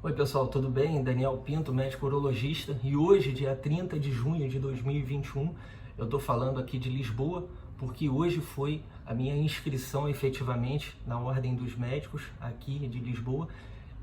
Oi pessoal, tudo bem? Daniel Pinto, médico urologista, e hoje, dia 30 de junho de 2021, eu estou falando aqui de Lisboa, porque hoje foi a minha inscrição efetivamente na Ordem dos Médicos aqui de Lisboa,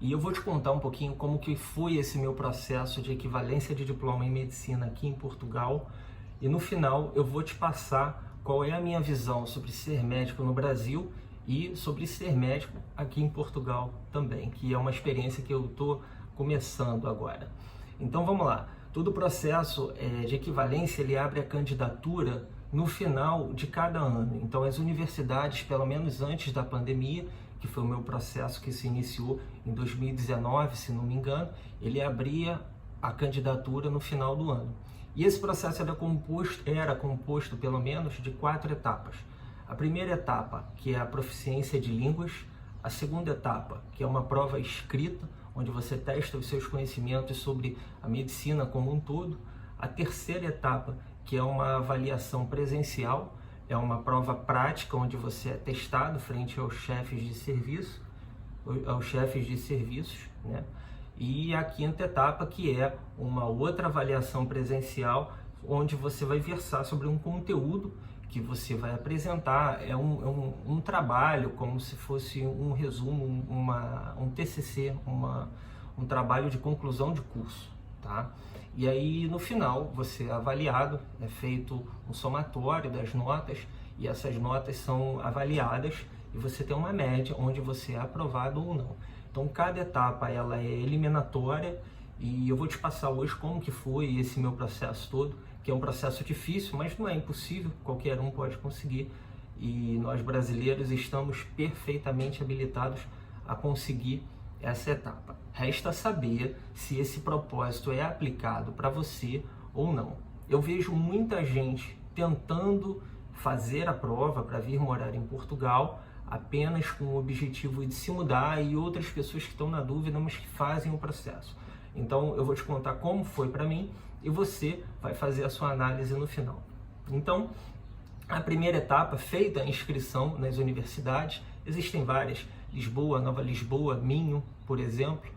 e eu vou te contar um pouquinho como que foi esse meu processo de equivalência de diploma em medicina aqui em Portugal, e no final eu vou te passar qual é a minha visão sobre ser médico no Brasil e sobre ser médico aqui em Portugal também, que é uma experiência que eu estou começando agora. Então vamos lá, todo o processo de equivalência ele abre a candidatura no final de cada ano. Então as universidades, pelo menos antes da pandemia, que foi o meu processo que se iniciou em 2019, se não me engano, ele abria a candidatura no final do ano. E esse processo era composto pelo menos de 4 etapas. A primeira etapa, que é a proficiência de línguas. A segunda etapa, que é uma prova escrita, onde você testa os seus conhecimentos sobre a medicina como um todo. A terceira etapa, que é uma avaliação presencial, é uma prova prática, onde você é testado frente aos chefes de serviços, né? E a quinta etapa, que é uma outra avaliação presencial, onde você vai versar sobre um conteúdo que você vai apresentar. É um trabalho, como se fosse um resumo, um TCC, um trabalho de conclusão de curso, tá? E aí, no final, você é avaliado, é feito um somatório das notas, e essas notas são avaliadas, e você tem uma média onde você é aprovado ou não. Então, cada etapa ela é eliminatória, e eu vou te passar hoje como que foi esse meu processo todo, que é um processo difícil, mas não é impossível, qualquer um pode conseguir, e nós brasileiros estamos perfeitamente habilitados a conseguir essa etapa. Resta saber se esse propósito é aplicado para você ou não. Eu vejo muita gente tentando fazer a prova para vir morar em Portugal apenas com o objetivo de se mudar, e outras pessoas que estão na dúvida, mas que fazem o processo. Então eu vou te contar como foi para mim, e você vai fazer a sua análise no final. Então, a primeira etapa, feita a inscrição nas universidades, existem várias, Lisboa, Nova Lisboa, Minho, por exemplo,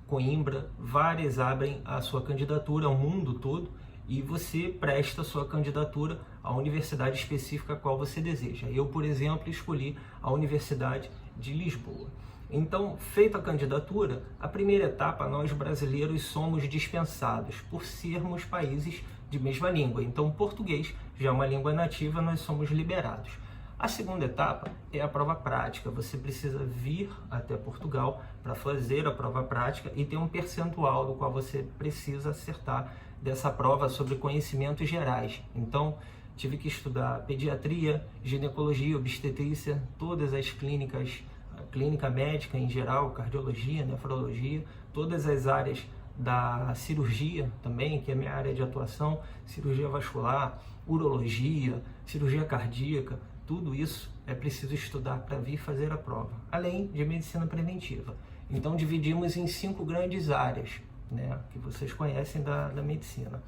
Coimbra, várias abrem a sua candidatura ao mundo todo, e você presta a sua candidatura à universidade específica a qual você deseja. Eu, por exemplo, escolhi a Universidade de Lisboa. Então, feita a candidatura, a primeira etapa, nós brasileiros somos dispensados por sermos países de mesma língua. Então, português já é uma língua nativa, nós somos liberados. A segunda etapa é a prova prática. Você precisa vir até Portugal para fazer a prova prática, e tem um percentual do qual você precisa acertar dessa prova sobre conhecimentos gerais. Então, tive que estudar pediatria, ginecologia, obstetrícia, todas as clínicas, clínica médica em geral, cardiologia, nefrologia, todas as áreas da cirurgia também, que é a minha área de atuação, cirurgia vascular, urologia, cirurgia cardíaca, tudo isso é preciso estudar para vir fazer a prova, além de medicina preventiva. Então dividimos em 5 grandes áreas, né, que vocês conhecem da medicina.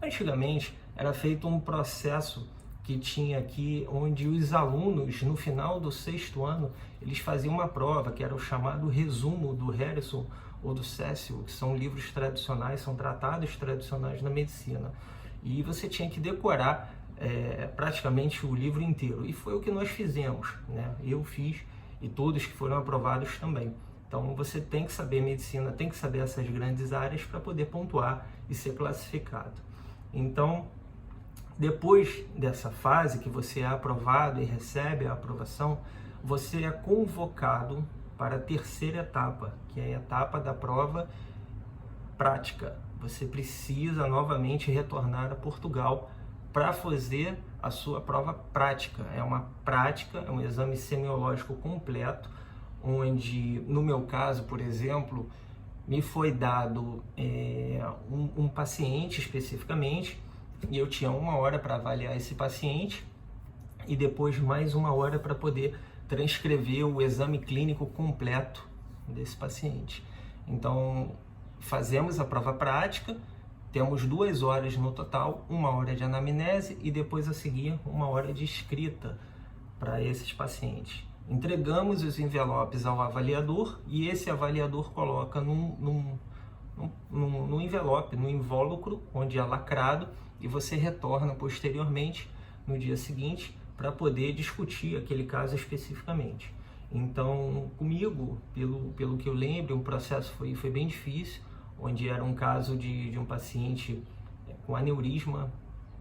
Antigamente era feito um processo que tinha aqui, onde os alunos, no final do 6º ano, eles faziam uma prova, que era o chamado resumo do Harrison ou do Cecil, que são livros tradicionais, são tratados tradicionais na medicina. E você tinha que decorar praticamente o livro inteiro. E foi o que nós fizemos, né? Eu fiz, e todos que foram aprovados também. Então você tem que saber medicina, tem que saber essas grandes áreas para poder pontuar e ser classificado. Então, depois dessa fase que você é aprovado e recebe a aprovação, você é convocado para a terceira etapa, que é a etapa da prova prática. Você precisa novamente retornar a Portugal para fazer a sua prova prática. É uma prática, é um exame semiológico completo, onde, no meu caso, por exemplo, me foi dado um paciente especificamente, e eu tinha 1 hora para avaliar esse paciente, e depois mais 1 hora para poder transcrever o exame clínico completo desse paciente. Então, fazemos a prova prática, temos 2 horas no total, 1 hora de anamnese e depois a seguir 1 hora de escrita para esses pacientes. Entregamos os envelopes ao avaliador e esse avaliador coloca num envelope, no invólucro, onde é lacrado, e você retorna posteriormente, no dia seguinte, para poder discutir aquele caso especificamente. Então, comigo, pelo que eu lembro, o processo foi bem difícil, onde era um caso de um paciente com aneurisma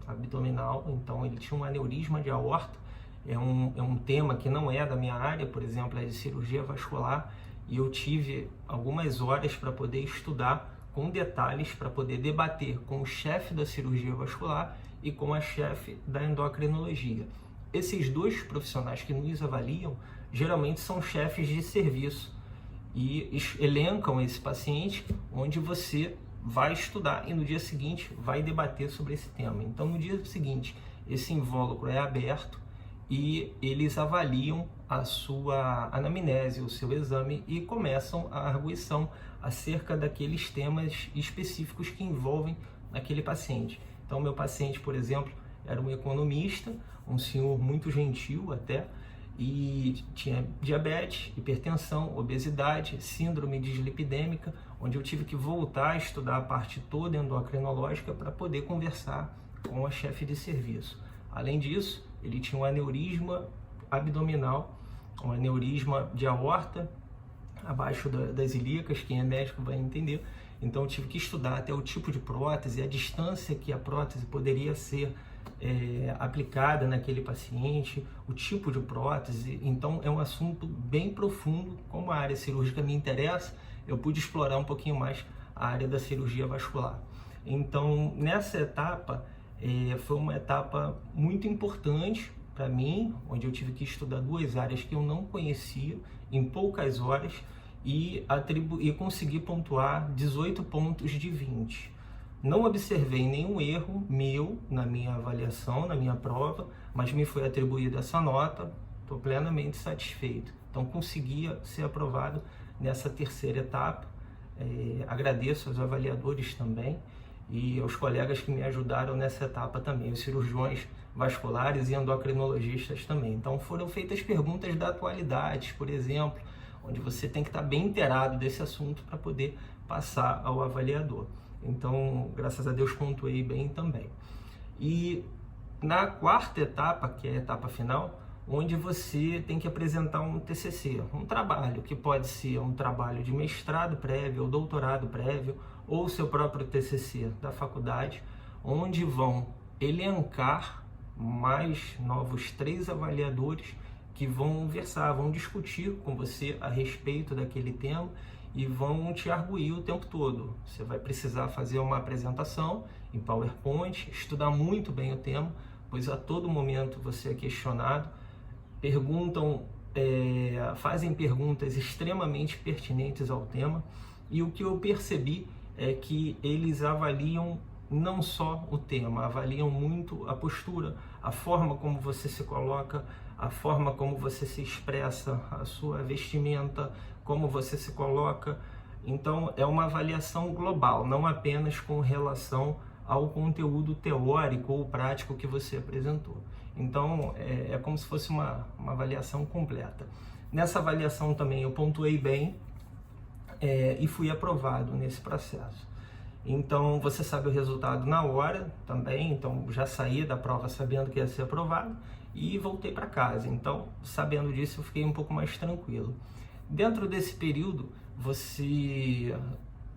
abdominal, então ele tinha um aneurisma de aorta. É um tema que não é da minha área, por exemplo, é de cirurgia vascular, e eu tive algumas horas para poder estudar com detalhes, para poder debater com o chefe da cirurgia vascular e com a chefe da endocrinologia. Esses dois profissionais que nos avaliam, geralmente são chefes de serviço e elencam esse paciente onde você vai estudar e no dia seguinte vai debater sobre esse tema. Então, no dia seguinte, esse invólucro é aberto e eles avaliam a sua anamnese, o seu exame, e começam a arguição acerca daqueles temas específicos que envolvem aquele paciente. Então, meu paciente, por exemplo, era um economista, um senhor muito gentil até, e tinha diabetes, hipertensão, obesidade, síndrome dislipidêmica, onde eu tive que voltar a estudar a parte toda endocrinológica para poder conversar com a chefe de serviço. Além disso, ele tinha um aneurisma abdominal, um aneurisma de aorta, abaixo das ilíacas, quem é médico vai entender. Então eu tive que estudar até o tipo de prótese, a distância que a prótese poderia ser aplicada naquele paciente, o tipo de prótese. Então é um assunto bem profundo. Como a área cirúrgica me interessa, eu pude explorar um pouquinho mais a área da cirurgia vascular. Então nessa etapa, foi uma etapa muito importante para mim, onde eu tive que estudar duas áreas que eu não conhecia em poucas horas e consegui pontuar 18 pontos de 20. Não observei nenhum erro meu na minha avaliação, na minha prova, mas me foi atribuída essa nota, estou plenamente satisfeito. Então consegui ser aprovado nessa terceira etapa. Agradeço aos avaliadores também e aos colegas que me ajudaram nessa etapa também, os cirurgiões vasculares e endocrinologistas também. Então foram feitas perguntas da atualidade, por exemplo, onde você tem que estar bem inteirado desse assunto para poder passar ao avaliador. Então, graças a Deus, pontuei bem também. E na quarta etapa, que é a etapa final, onde você tem que apresentar um TCC, um trabalho, que pode ser um trabalho de mestrado prévio ou doutorado prévio, ou seu próprio TCC da faculdade, onde vão elencar mais novos 3 avaliadores que vão vão discutir com você a respeito daquele tema e vão te arguir o tempo todo. Você vai precisar fazer uma apresentação em PowerPoint, estudar muito bem o tema, pois a todo momento você é questionado, fazem perguntas extremamente pertinentes ao tema, e o que eu percebi é que eles avaliam não só o tema, avaliam muito a postura, a forma como você se coloca, a forma como você se expressa, a sua vestimenta, como você se coloca. Então é uma avaliação global, não apenas com relação ao conteúdo teórico ou prático que você apresentou. Então é como se fosse uma avaliação completa. Nessa avaliação também eu pontuei bem e fui aprovado nesse processo. Então você sabe o resultado na hora também, então já saí da prova sabendo que ia ser aprovado e voltei para casa. Então, sabendo disso, eu fiquei um pouco mais tranquilo. Dentro desse período,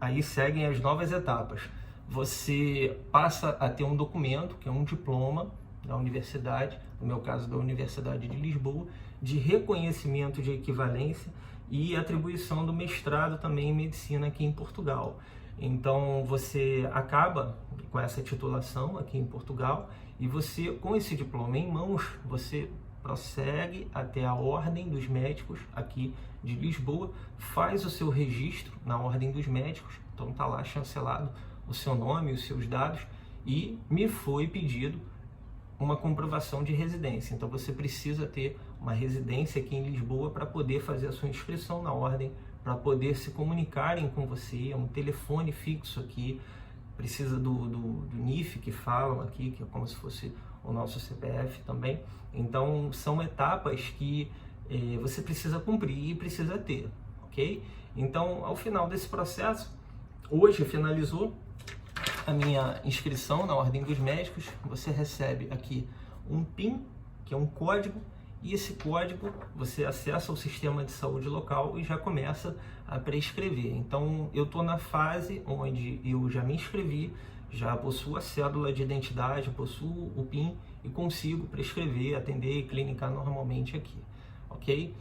aí seguem as novas etapas. Você passa a ter um documento, que é um diploma da universidade, no meu caso da Universidade de Lisboa, de reconhecimento de equivalência e atribuição do mestrado também em medicina aqui em Portugal. Então você acaba com essa titulação aqui em Portugal e você, com esse diploma em mãos, você prossegue até a Ordem dos Médicos aqui de Lisboa, faz o seu registro na Ordem dos Médicos, então está lá chancelado o seu nome, os seus dados, e me foi pedido uma comprovação de residência. Então você precisa ter uma residência aqui em Lisboa para poder fazer a sua inscrição na Ordem, para poder se comunicarem com você. É um telefone fixo aqui, precisa do NIF que falam aqui, que é como se fosse o nosso CPF também. Então são etapas que você precisa cumprir e precisa ter, ok? Então, ao final desse processo, hoje finalizou a minha inscrição na Ordem dos Médicos. Você recebe aqui um PIN, que é um código, e esse código você acessa o sistema de saúde local e já começa a prescrever. Então, eu estou na fase onde eu já me inscrevi, já possuo a cédula de identidade, possuo o PIN e consigo prescrever, atender e clinicar normalmente aqui, ok?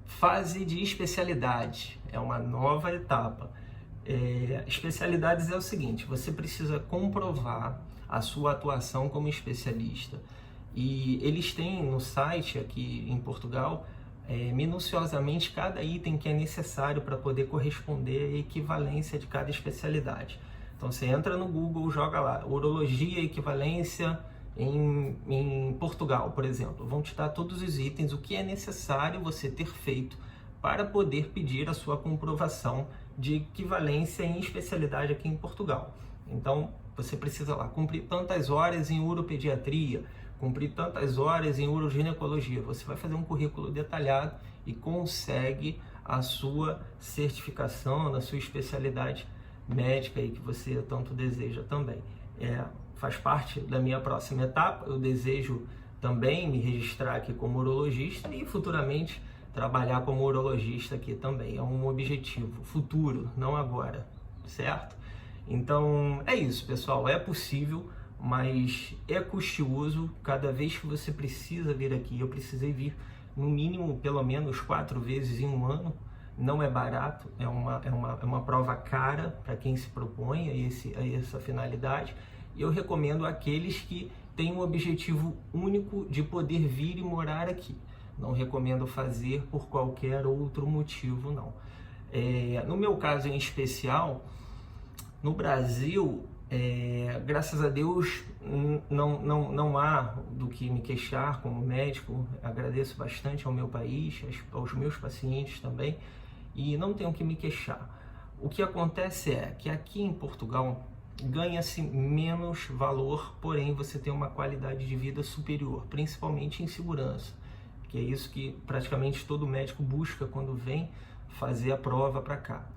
Fase de especialidade, é uma nova etapa. Especialidades é o seguinte: você precisa comprovar a sua atuação como especialista. E eles têm no site aqui em Portugal, minuciosamente cada item que é necessário para poder corresponder à equivalência de cada especialidade. Então você entra no Google, joga lá, urologia equivalência em Portugal, por exemplo. Vão te dar todos os itens, o que é necessário você ter feito para poder pedir a sua comprovação de equivalência em especialidade aqui em Portugal. Então você precisa lá cumprir tantas horas em uropediatria, cumprir tantas horas em uroginecologia. Você vai fazer um currículo detalhado e consegue a sua certificação na sua especialidade médica aí que você tanto deseja também. Faz parte da minha próxima etapa. Eu desejo também me registrar aqui como urologista e futuramente trabalhar como urologista aqui também. É um objetivo futuro, não agora, certo? Então é isso, pessoal. É possível, mas é custoso. Cada vez que você precisa vir aqui, eu precisei vir no mínimo pelo menos 4 vezes em um ano. Não é barato, é uma prova cara para quem se propõe a essa finalidade. E eu recomendo àqueles que têm um objetivo único de poder vir e morar aqui. Não recomendo fazer por qualquer outro motivo, não. No meu caso em especial, no Brasil, graças a Deus, não há do que me queixar como médico. Agradeço bastante ao meu país, aos meus pacientes também, e não tenho que me queixar. O que acontece é que aqui em Portugal ganha-se menos valor, porém você tem uma qualidade de vida superior, principalmente em segurança, que é isso que praticamente todo médico busca quando vem fazer a prova para cá.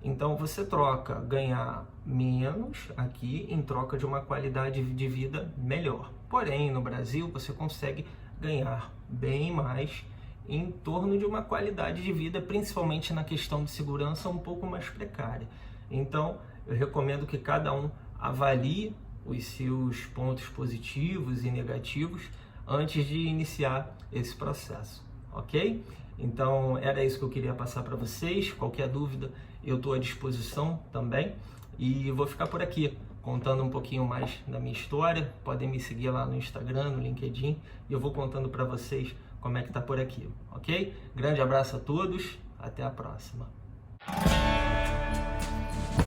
Então você troca ganhar menos aqui em troca de uma qualidade de vida melhor. Porém, no Brasil você consegue ganhar bem mais em torno de uma qualidade de vida, principalmente na questão de segurança, um pouco mais precária. Então, eu recomendo que cada um avalie os seus pontos positivos e negativos antes de iniciar esse processo, ok? Então, era isso que eu queria passar para vocês. Qualquer dúvida, eu estou à disposição também. E vou ficar por aqui, contando um pouquinho mais da minha história. Podem me seguir lá no Instagram, no LinkedIn, e eu vou contando para vocês como é que tá por aqui, ok? Grande abraço a todos, até a próxima.